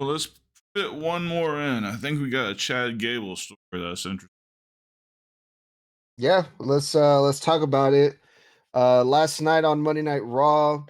Well, let's fit one more in. I think we got a Chad Gable story that's interesting. Yeah, let's talk about it. Last night on Monday Night Raw,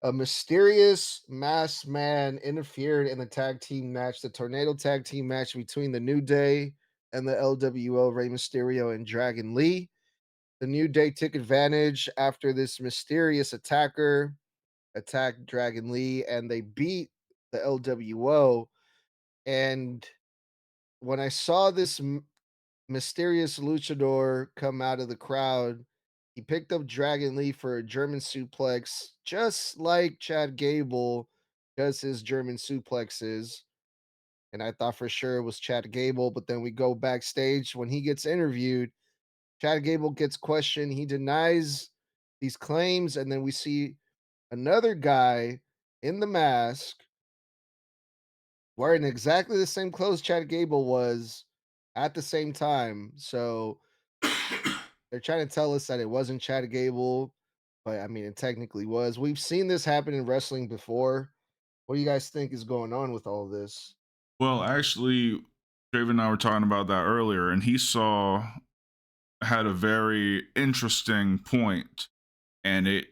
a mysterious masked man interfered in the tag team match, the Tornado tag team match between the New Day and the LWO, Rey Mysterio and Dragon Lee. The New Day took advantage after this mysterious attacker attacked Dragon Lee, and they beat the LWO. And when I saw this mysterious luchador come out of the crowd, he picked up Dragon Lee for a German suplex, just like Chad Gable does his German suplexes. And I thought for sure it was Chad Gable, but then we go backstage when he gets interviewed. Chad Gable gets questioned. He denies these claims, and then we see another guy in the mask wearing exactly the same clothes Chad Gable was at the same time. So they're trying to tell us that it wasn't Chad Gable, but I mean, it technically was. We've seen this happen in wrestling before. What do you guys think is going on with all this? Well, actually, Draven and I were talking about that earlier, and he had a very interesting point, and it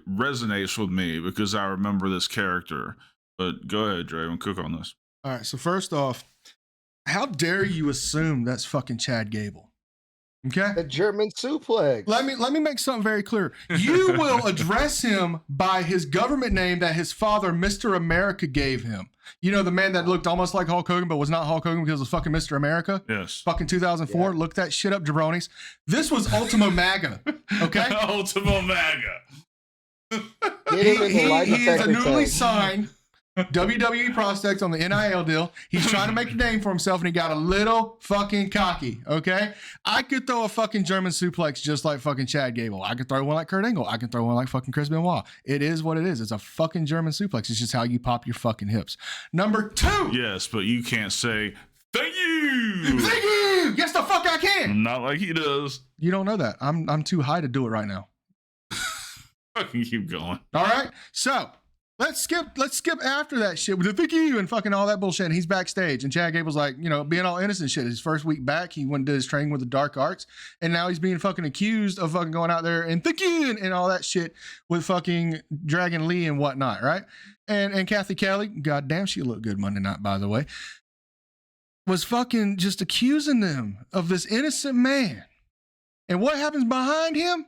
resonates with me because I remember this character. But go ahead, Draven, cook on this. All right, so first off, how dare you assume that's fucking Chad Gable? Okay. The German suplex. Let me make something very clear. You will address him by his government name that his father, Mr. America, gave him. You know, the man that looked almost like Hulk Hogan, but was not Hulk Hogan because it was fucking Mr. America? Yes. Fucking 2004. Yeah. Look that shit up, jabronis. This was Ultimo MAGA. Okay? Ultimo MAGA. He is a newly signed WWE prospect on the NIL deal. He's trying to make a name for himself, and he got a little fucking cocky, okay? I could throw a fucking German suplex just like fucking Chad Gable. I could throw one like Kurt Angle. I can throw one like fucking Chris Benoit. It is what it is. It's a fucking German suplex. It's just how you pop your fucking hips. Number 2. Yes, but you can't say, thank you. Thank you. Yes, the fuck I can. Not like he does. You don't know that. I'm too high to do it right now. Fucking keep going. All right, so Let's skip after that shit with the thank you and fucking all that bullshit. And he's backstage, and Chad Gable's like, you know, being all innocent shit. His first week back, he went and did his training with the dark arts, and now he's being fucking accused of fucking going out there and thank you and all that shit with fucking Dragon Lee and whatnot, right? And Kathy Kelly, goddamn, she looked good Monday night, by the way, was fucking just accusing them of this innocent man. And what happens behind him?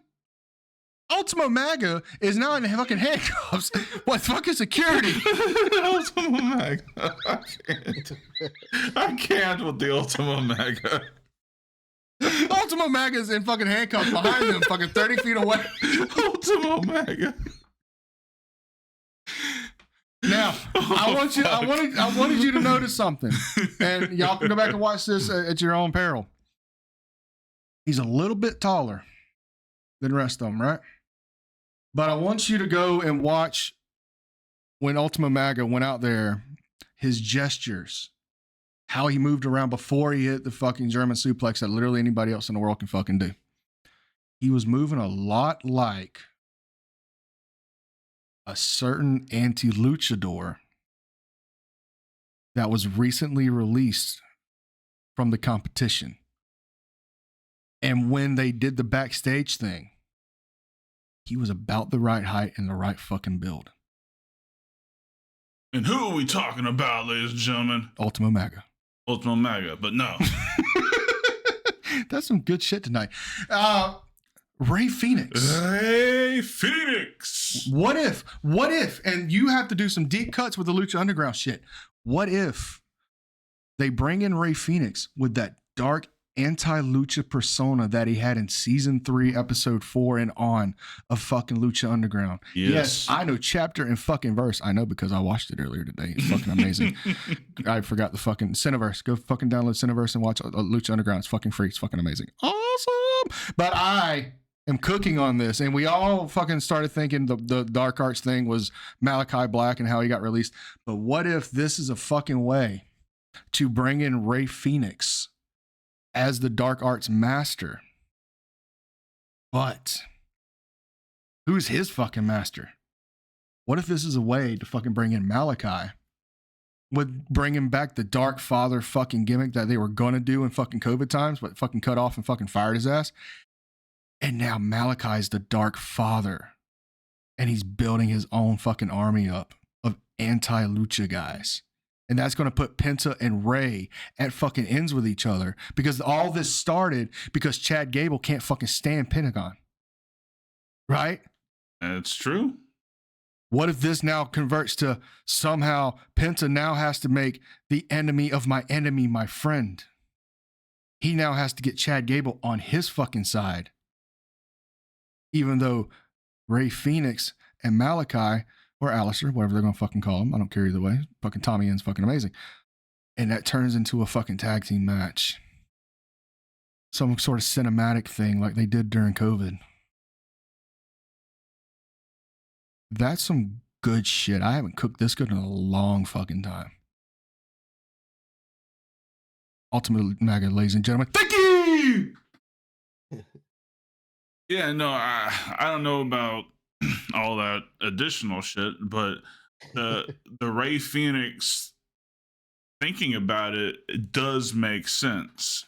Ultimo MAGA is now in fucking handcuffs. What fucking security? Ultimo MAGA. I can't with the Ultimo MAGA. Ultimo MAGA is in fucking handcuffs behind them, fucking 30 feet away. Ultimo MAGA. Now, I wanted you to notice something, and y'all can go back and watch this at your own peril. He's a little bit taller than the rest of them, right? But I want you to go and watch when Ultimo MAGA went out there, his gestures, how he moved around before he hit the fucking German suplex that literally anybody else in the world can fucking do. He was moving a lot like a certain anti-luchador that was recently released from the competition. And when they did the backstage thing, he was about the right height and the right fucking build. And who are we talking about, ladies and gentlemen? Ultimo MAGA. Ultimo MAGA, but no. That's some good shit tonight. Rey Fenix. Rey Fenix. What if, and you have to do some deep cuts with the Lucha Underground shit. What if they bring in Rey Fenix with that dark anti-Lucha persona that he had in season 3, episode 4 and on of fucking Lucha Underground? Yes, I know chapter and fucking verse. I know because I watched it earlier today. It's fucking amazing. I forgot the fucking Cineverse. Go fucking download Cineverse and watch Lucha Underground. It's fucking free. It's fucking amazing. Awesome. But I am cooking on this, and we all fucking started thinking the Dark Arts thing was Malachi Black and how he got released. But what if this is a fucking way to bring in Rey Fenix as the Dark Arts master? But who's his fucking master? What if this is a way to fucking bring in Malachi with bringing back the Dark Father fucking gimmick that they were gonna do in fucking COVID times, but fucking cut off and fucking fired his ass. And now Malachi's the Dark Father, and he's building his own fucking army up of anti-lucha guys. And that's going to put Penta and Ray at fucking ends with each other, because all this started because Chad Gable can't fucking stand Pentagon. Right? It's true. What if this now converts to somehow Penta now has to make the enemy of my enemy my friend? He now has to get Chad Gable on his fucking side. Even though Ray Phoenix and Malachi, or Alistair, whatever they're going to fucking call him, I don't care either way. Fucking Tommy Inn's fucking amazing. And that turns into a fucking tag team match. Some sort of cinematic thing like they did during COVID. That's some good shit. I haven't cooked this good in a long fucking time. Ultimate MAGA, ladies and gentlemen. Thank you! Yeah, no, I don't know about all that additional shit, but the Ray Phoenix, thinking about it, it does make sense.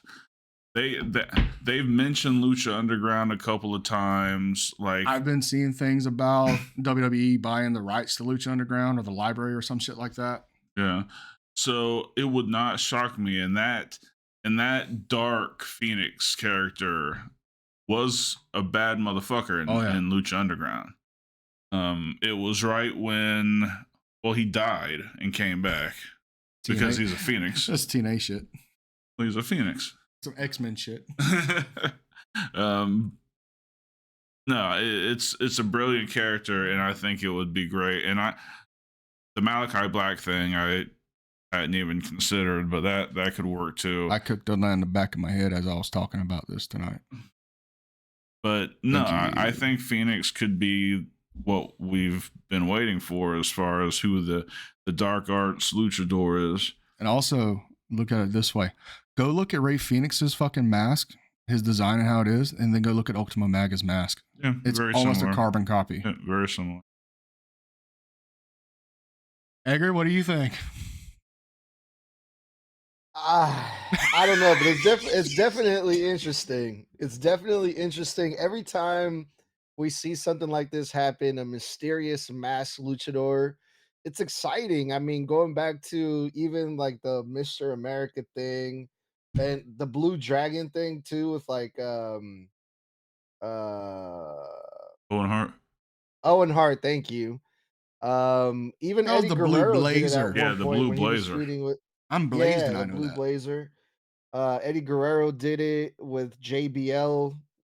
They've mentioned Lucha Underground a couple of times. Like, I've been seeing things about WWE buying the rights to Lucha Underground or the library or some shit like that. Yeah, so it would not shock me, and that Dark Phoenix character was a bad motherfucker in Lucha Underground. It was right when he died and came back because he's a Phoenix. That's TNA shit. He's a Phoenix. Some X-Men shit. No, it's a brilliant character, and I think it would be great. And the Malachi Black thing, I hadn't even considered, but that could work too. I cooked on that in the back of my head as I was talking about this tonight. But no, I think Phoenix could be what we've been waiting for as far as who the Dark Arts luchador is. And also, look at it this way. Go look at Ray Phoenix's fucking mask, his design and how it is, and then go look at Ultima Maga's mask. Yeah, it's very almost similar. A carbon copy. Yeah, very similar. Edgar, what do you think? I don't know, but it's definitely interesting. It's definitely interesting. Every time we see something like this happen, a mysterious mass luchador, it's exciting. I mean, going back to even like the Mr. America thing and the Blue Dragon thing too, with like Owen Hart. Owen Hart, thank you. Even Eddie the Guerrero Blue Blazer. did it at one the point Blue when he was Blazer. feuding with I'm blazed and I the know Blue that. Blazer. Eddie Guerrero did it with JBL,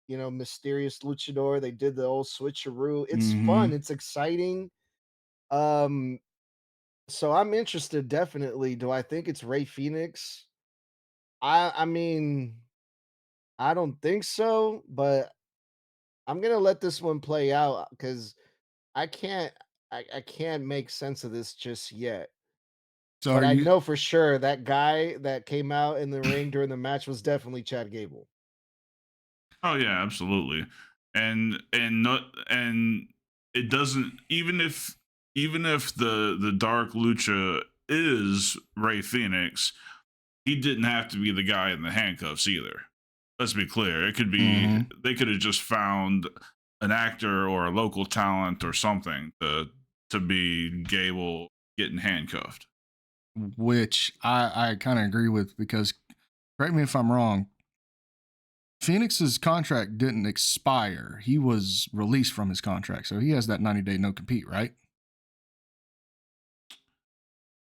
mysterious luchador. They did the old switcheroo. It's fun. It's exciting. So I'm interested, definitely. Do I think it's Ray Phoenix? I mean, I don't think so, but I'm gonna let this one play out because I can't I can't make sense of this just yet. So But I know for sure that guy that came out in the ring during the match was definitely Chad Gable. Oh yeah, absolutely. And it doesn't, even if the Dark Lucha is Ray Phoenix, he didn't have to be the guy in the handcuffs either. Let's be clear. It could be they could have just found an actor or a local talent or something to be Gable getting handcuffed. Which I kind of agree with, because, correct me if I'm wrong, Phoenix's contract didn't expire. He was released from his contract, so he has that 90-day no-compete, right?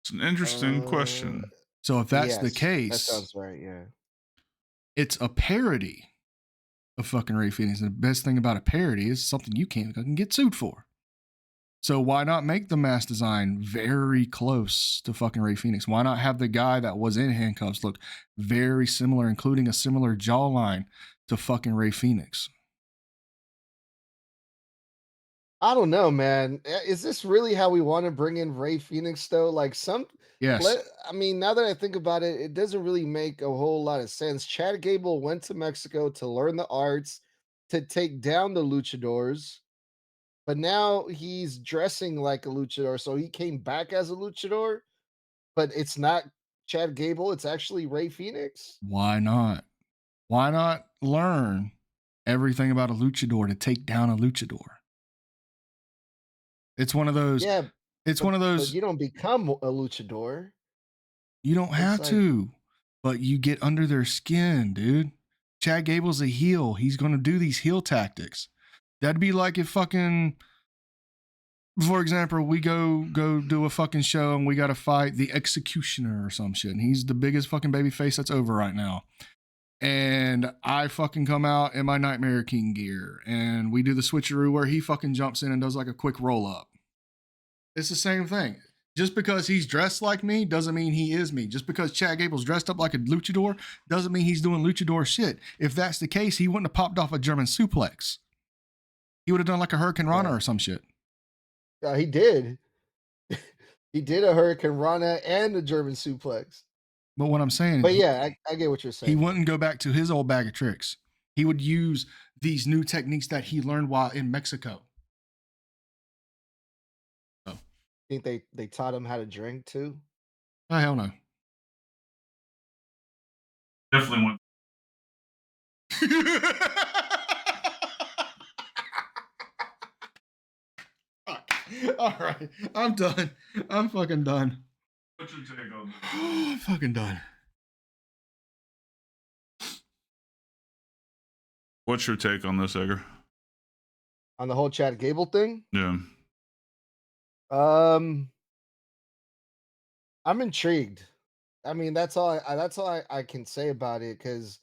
It's an interesting question. So if that's the case, that sounds right. Yeah, it's a parody of fucking Ray Phoenix. And the best thing about a parody is something you can't get sued for. So why not make the mask design very close to fucking Ray Phoenix? Why not have the guy that was in handcuffs look very similar, including a similar jawline to fucking Ray Phoenix? I don't know, man. Is this really how we want to bring in Ray Phoenix though? Like Yes. I mean, now that I think about it, it doesn't really make a whole lot of sense. Chad Gable went to Mexico to learn the arts, to take down the luchadors, but now he's dressing like a luchador, so he came back as a luchador. but it's not Chad Gable. It's actually Ray Phoenix. Why not? Why not learn everything about a luchador to take down a luchador? It's one of those. Yeah, It's but, one of but those. you don't become a luchador. You don't have like- to, but you get under their skin, dude. Chad Gable's a heel. He's going to do these heel tactics. That'd be like if fucking, for example, we go do a fucking show and we got to fight the Executioner or some shit. And he's the biggest fucking baby face that's over right now. And I fucking come out in my Nightmare King gear and we do the switcheroo where he fucking jumps in and does like a quick roll up. It's the same thing. Just because he's dressed like me doesn't mean he is me. Just because Chad Gable's dressed up like a luchador doesn't mean he's doing luchador shit. If that's the case, he wouldn't have popped off a German suplex. He would have done like a Hurricane Rana or some shit. Yeah, he did. He did a Hurricane Rana and a German suplex. But what I'm saying But is, yeah, I get what you're saying. he wouldn't go back to his old bag of tricks. He would use these new techniques that he learned while in Mexico. Think they taught him how to drink too? Oh, hell no. Definitely one. All right. I'm done. I'm fucking done. What's your take on this? I'm fucking done. What's your take on this, Edgar? On the whole Chad Gable thing? Yeah. I'm intrigued. I mean, that's all I can say about it, because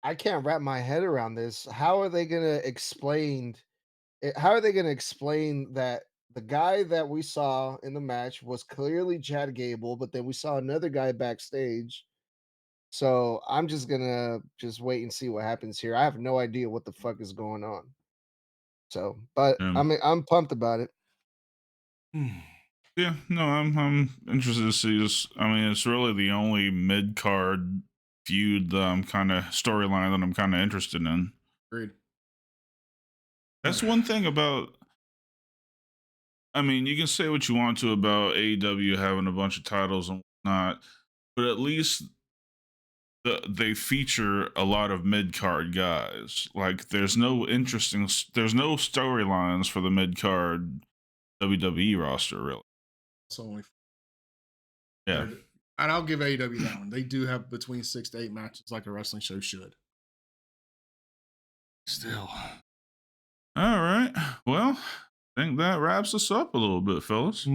I can't wrap my head around this. How are they gonna explain that the guy that we saw in the match was clearly Chad Gable, but then we saw another guy backstage? So I'm just gonna wait and see what happens here. I have no idea what the fuck is going on. So, but Yeah. I mean, I'm pumped about it. Yeah, no, I'm interested to see this. I mean, it's really the only mid card feud that I'm kind of storyline that I'm kind of interested in. Agreed. That's one thing about. I mean, you can say what you want to about AEW having a bunch of titles and whatnot, but at least they feature a lot of mid card guys. Like, there's no storylines for the mid card WWE roster, really. It's only. Yeah. And I'll give AEW that one. They do have between 6 to 8 matches like a wrestling show should. Still. All right. Well, I think that wraps us up a little bit, fellas.